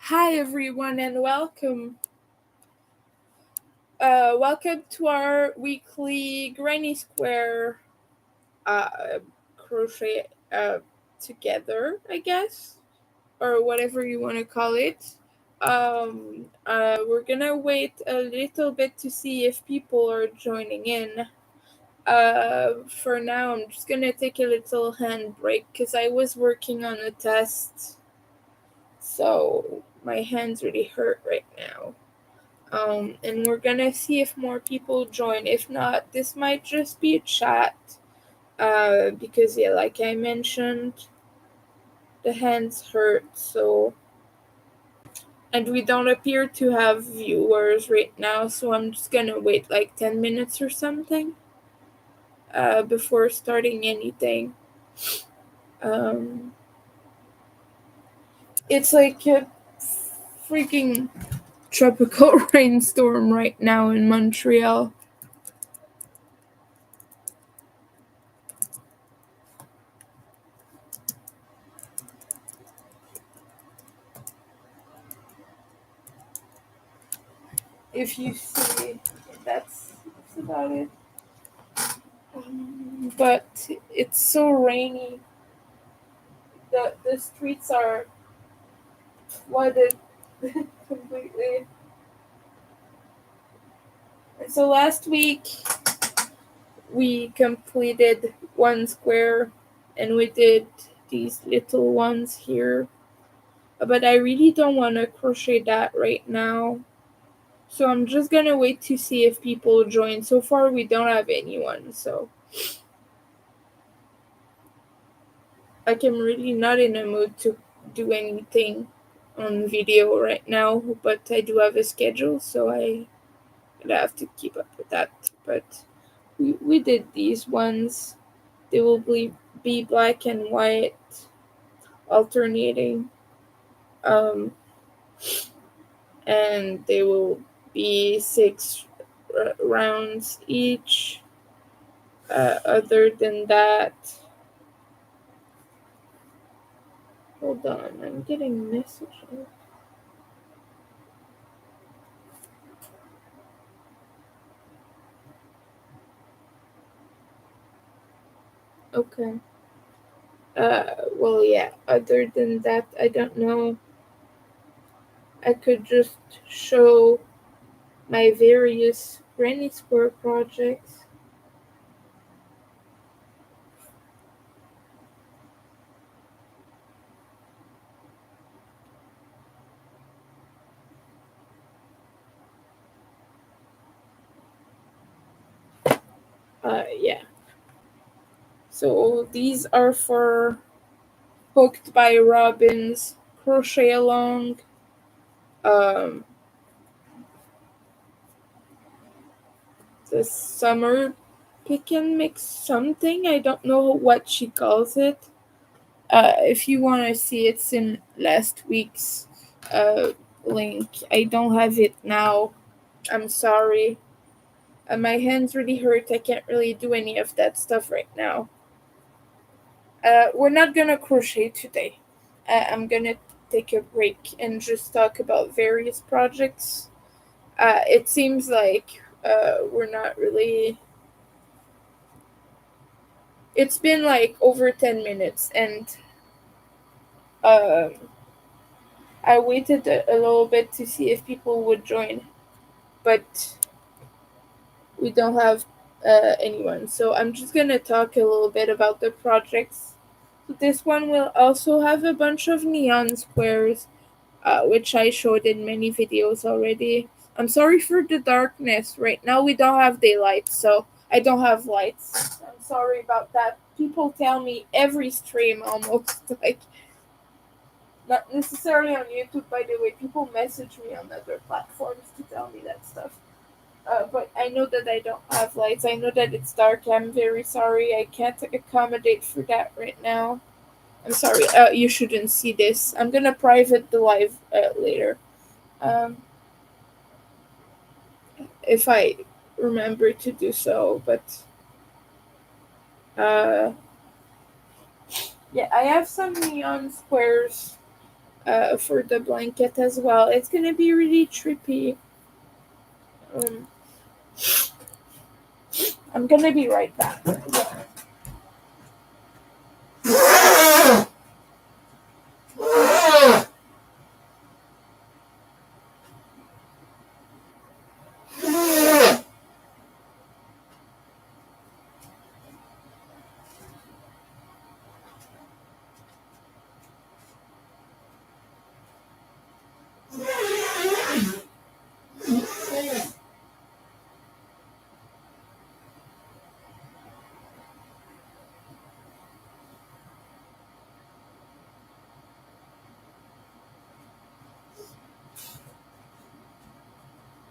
Hi everyone and welcome. Welcome to our weekly Granny Square crochet together, I guess, or whatever you want to call it. We're gonna wait a little bit to see if people are joining in. For now, I'm just gonna take a little hand break because I was working on a test, so my hands really hurt right now. And we're gonna see if more people join. If not, this might just be a chat. Because yeah, like I mentioned, the hands hurt, so and we don't appear to have viewers right now, so I'm just gonna wait like 10 minutes or something before starting anything. Um, it's like a freaking tropical rainstorm right now in Montreal. If you see, that's about it. But it's so rainy. The streets are flooded completely. And so last week we completed one square and we did these little ones here. But I really don't want to crochet that right now. So I'm just gonna wait to see if people join. So far we don't have anyone, so like I'm really not in a mood to do anything on video right now, but I do have a schedule, so I have to keep up with that. But we did these ones. They will be black and white, alternating, um, and they will be six rounds each. Other than that, hold on, I'm getting messages. Okay. Well, yeah, other than that, I don't know. I could just show my various Granny Square projects. Yeah. So these are for Hooked by Robins, Crochet Along, um, the Summer Pick and Mix something. I don't know what she calls it. If you want to see, it's in last week's uh, link. I don't have it now. I'm sorry. My hands really hurt. I can't really do any of that stuff right now. We're not gonna crochet today. I'm gonna take a break and just talk about various projects. It seems like we're not really. It's been like over 10 minutes, and um, I waited a little bit to see if people would join, but we don't have anyone. So I'm just gonna talk a little bit about the projects. So this one will also have a bunch of neon squares, which I showed in many videos already. I'm sorry for the darkness. Right now we don't have daylight, so I don't have lights. I'm sorry about that. People tell me every stream almost like not necessarily on YouTube, by the way. People message me on other platforms to tell me that stuff. But I know that I don't have lights. I know that it's dark. I'm very sorry. I can't accommodate for that right now. I'm sorry. You shouldn't see this. I'm gonna private the live later. Um, if I remember to do so. But uh, yeah, I have some neon squares for the blanket as well. It's gonna be really trippy. Um, I'm gonna be right back.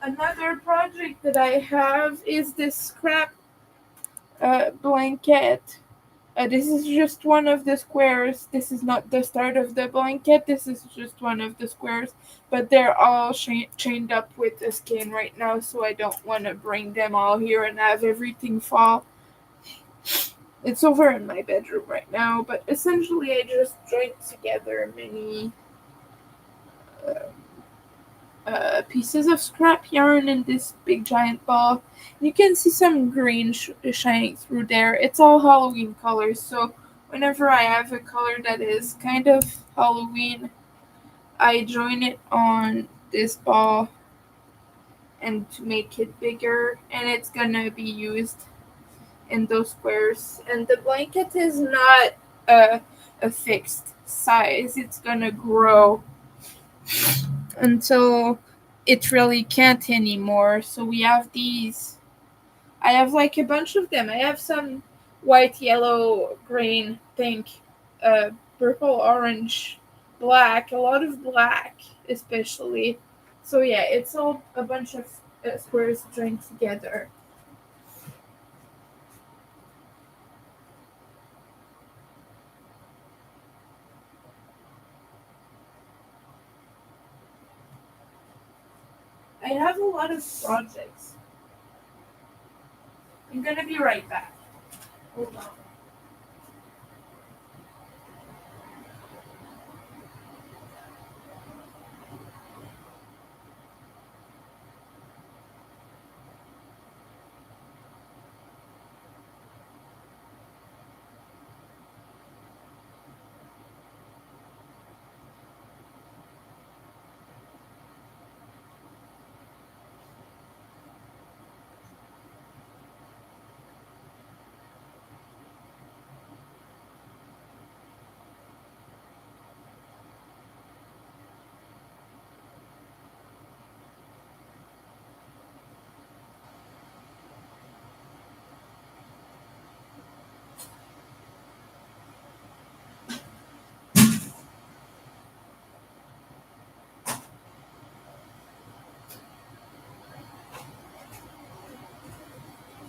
Another project that I have is this scrap blanket. This is just one of the squares. This is not the start of the blanket. This is just one of the squares. But they're all chained up with the skin right now, so I don't want to bring them all here and have everything fall. It's over in my bedroom right now, but essentially I just joined together many uh, pieces of scrap yarn in this big giant ball. You can see some green shining through there. It's all Halloween colors, so whenever I have a color that is kind of Halloween, I join it on this ball and to make it bigger, and it's gonna be used in those squares. And the blanket is not a, a fixed size, it's gonna grow until it really can't anymore. So we have these. I have like a bunch of them. I have some white, yellow, green, pink, uh, purple, orange, black, a lot of black, especially. So yeah, it's all a bunch of squares joined together. I have a lot of projects. I'm gonna be right back. Hold on.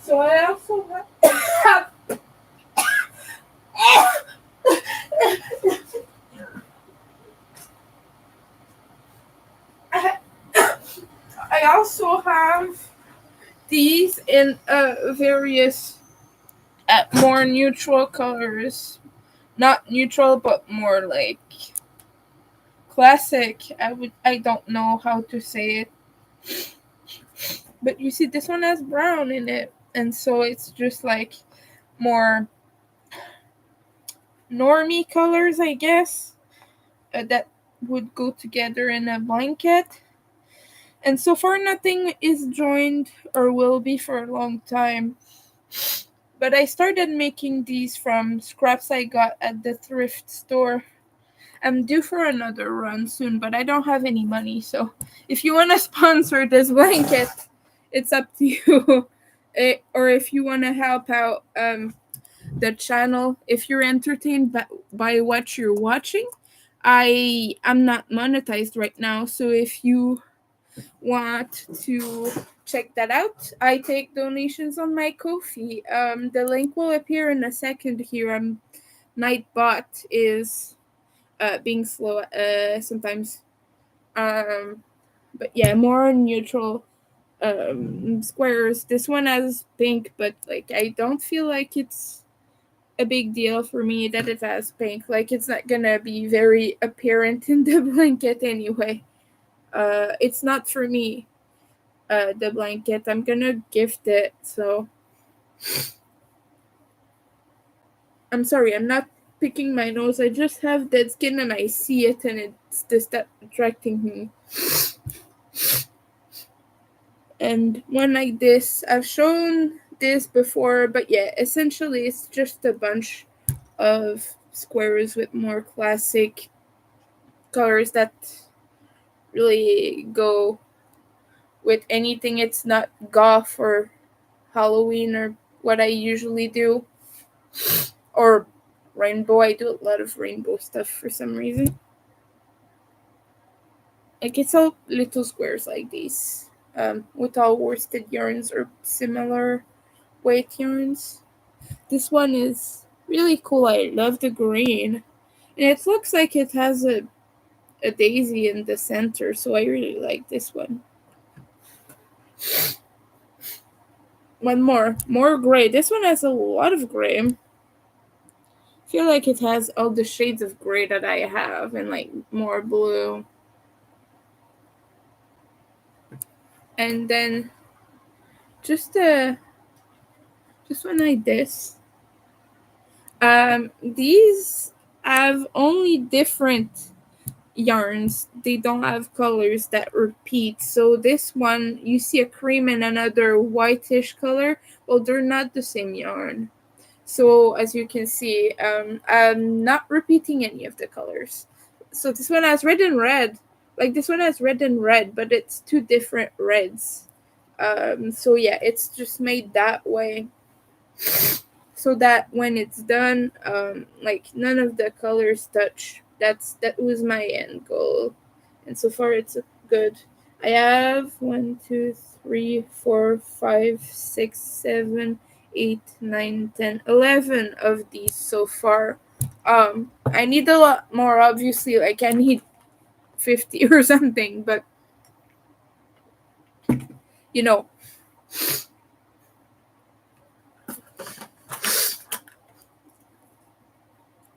So I also have I also have these in various more neutral colors. Not neutral, but more like classic. I don't know how to say it. But you see this one has brown in it. And so it's just like more normie colors, I guess, that would go together in a blanket. And so far nothing is joined or will be for a long time. But I started making these from scraps I got at the thrift store. I'm due for another run soon, but I don't have any money. So if you want to sponsor this blanket, it's up to you. Or if you want to help out the channel, if you're entertained by what you're watching, I'm not monetized right now. So if you want to check that out, I take donations on my Ko-fi. The link will appear in a second here. Nightbot is being slow sometimes. Um, but yeah, more neutral squares. This one has pink, but like I don't feel like it's a big deal for me that it has pink. Like, it's not gonna be very apparent in the blanket anyway. It's not for me, the blanket. I'm gonna gift it, so I'm sorry, I'm not picking my nose. I just have dead skin and I see it and it's distracting me. And one like this, I've shown this before, but yeah, essentially it's just a bunch of squares with more classic colors that really go with anything. It's not goth or Halloween or what I usually do, or rainbow. I do a lot of rainbow stuff for some reason. Like, it's all little squares like these, with all worsted yarns or similar weight yarns. This one is really cool. I love the green, and it looks like it has a daisy in the center, so I really like this one. One more gray. This one has a lot of gray. I feel like it has all the shades of gray that I have, and like more blue. And then just one like this. These have only different yarns. They don't have colors that repeat. So this one, you see a cream and another whitish color. Well, they're not the same yarn. So as you can see, I'm not repeating any of the colors. So this one has red and red. Like, this one has red and red, but it's two different reds. So yeah, it's just made that way, so that when it's done, like, none of the colors touch. That was my end goal, and so far it's good. I have 1, 2, 3, 4, 5, 6, 7, 8, 9, 10, 11 of these so far. I need a lot more, obviously. Like, I need 50 or something, but you know.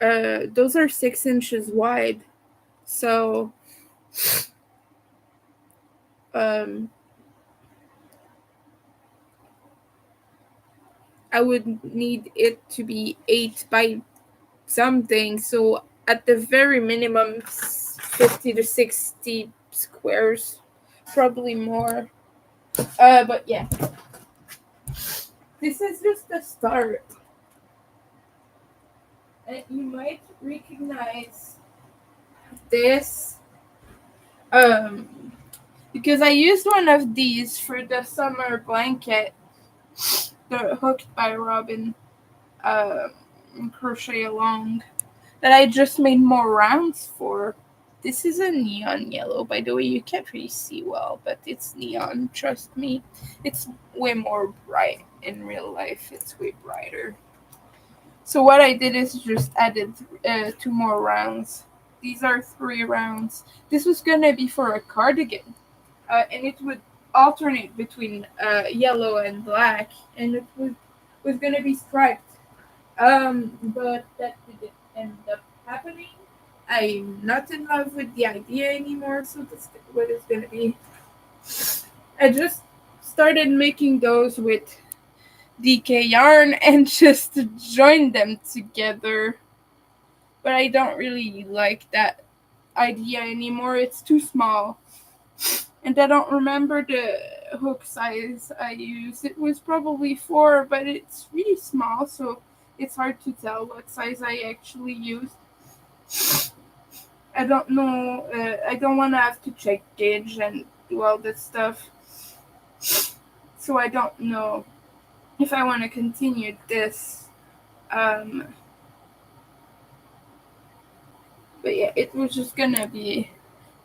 Those are 6 inches wide, so um I would need it to be 8 by something, so at the very minimum 50 to 60 squares, probably more. But yeah, this is just the start. And you might recognize this, because I used one of these for the summer blanket, the Hooked by Robin crochet along, that I just made more rounds for. This is a neon yellow, by the way. You can't really see well, but it's neon, trust me. It's way more bright in real life. It's way brighter. So what I did is just added 2 more rounds. These are 3 rounds. This was gonna be for a cardigan, and it would alternate between yellow and black, and it was gonna be striped. But that didn't end up happening. I'm not in love with the idea anymore, so that's what it's gonna be. I just started making those with DK yarn and just joined them together. But I don't really like that idea anymore. It's too small. And I don't remember the hook size I used. It was probably 4, but it's really small, so it's hard to tell what size I actually used. I don't know. I don't want to have to check gauge and do all this stuff. So I don't know if I want to continue this. But yeah, it was just gonna be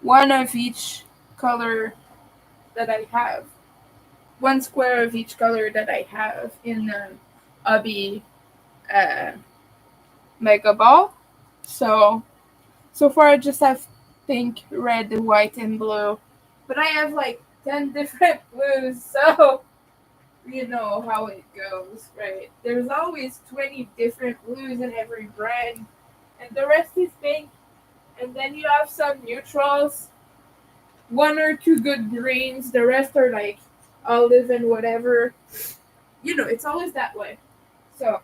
one of each color that I have. One square of each color that I have in the Ubby Mega Ball. So far I just have pink, red, white, and blue. But I have like 10 different blues, so you know how it goes, right? There's always 20 different blues in every brand, and the rest is pink. And then you have some neutrals, one or two good greens, the rest are like olive and whatever. You know, it's always that way. So,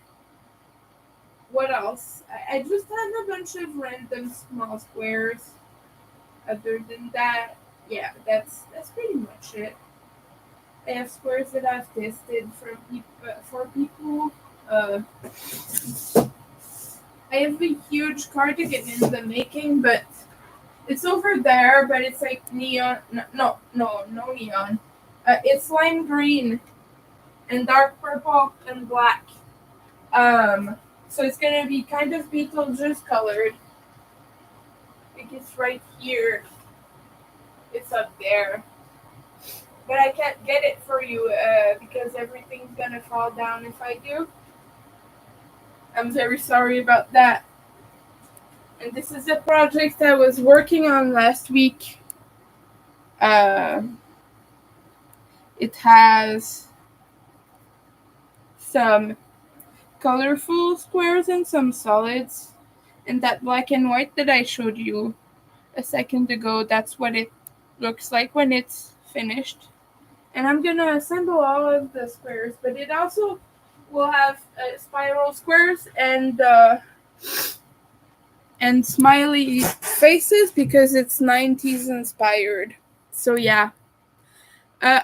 what else? I just had a bunch of random small squares. Other than that, yeah, that's pretty much it. I have squares that I've tested from for people. Uh, I have a huge cardigan in the making, but it's over there. But it's like neon. No neon. It's lime green and dark purple and black. Um, so it's gonna be kind of Beetlejuice colored. I think it's right here. It's up there. But I can't get it for you because everything's gonna fall down if I do. I'm very sorry about that. And this is a project I was working on last week. Uh, it has some colorful squares and some solids. And that black and white that I showed you a second ago, that's what it looks like when it's finished. And I'm gonna assemble all of the squares, but it also will have spiral squares and smiley faces because it's 90s inspired. So yeah.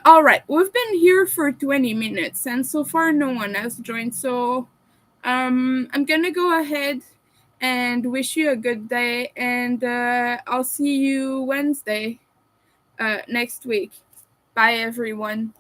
All right, we've been here for 20 minutes, and so far no one has joined. So I'm gonna go ahead and wish you a good day, and I'll see you Wednesday next week. Bye, everyone.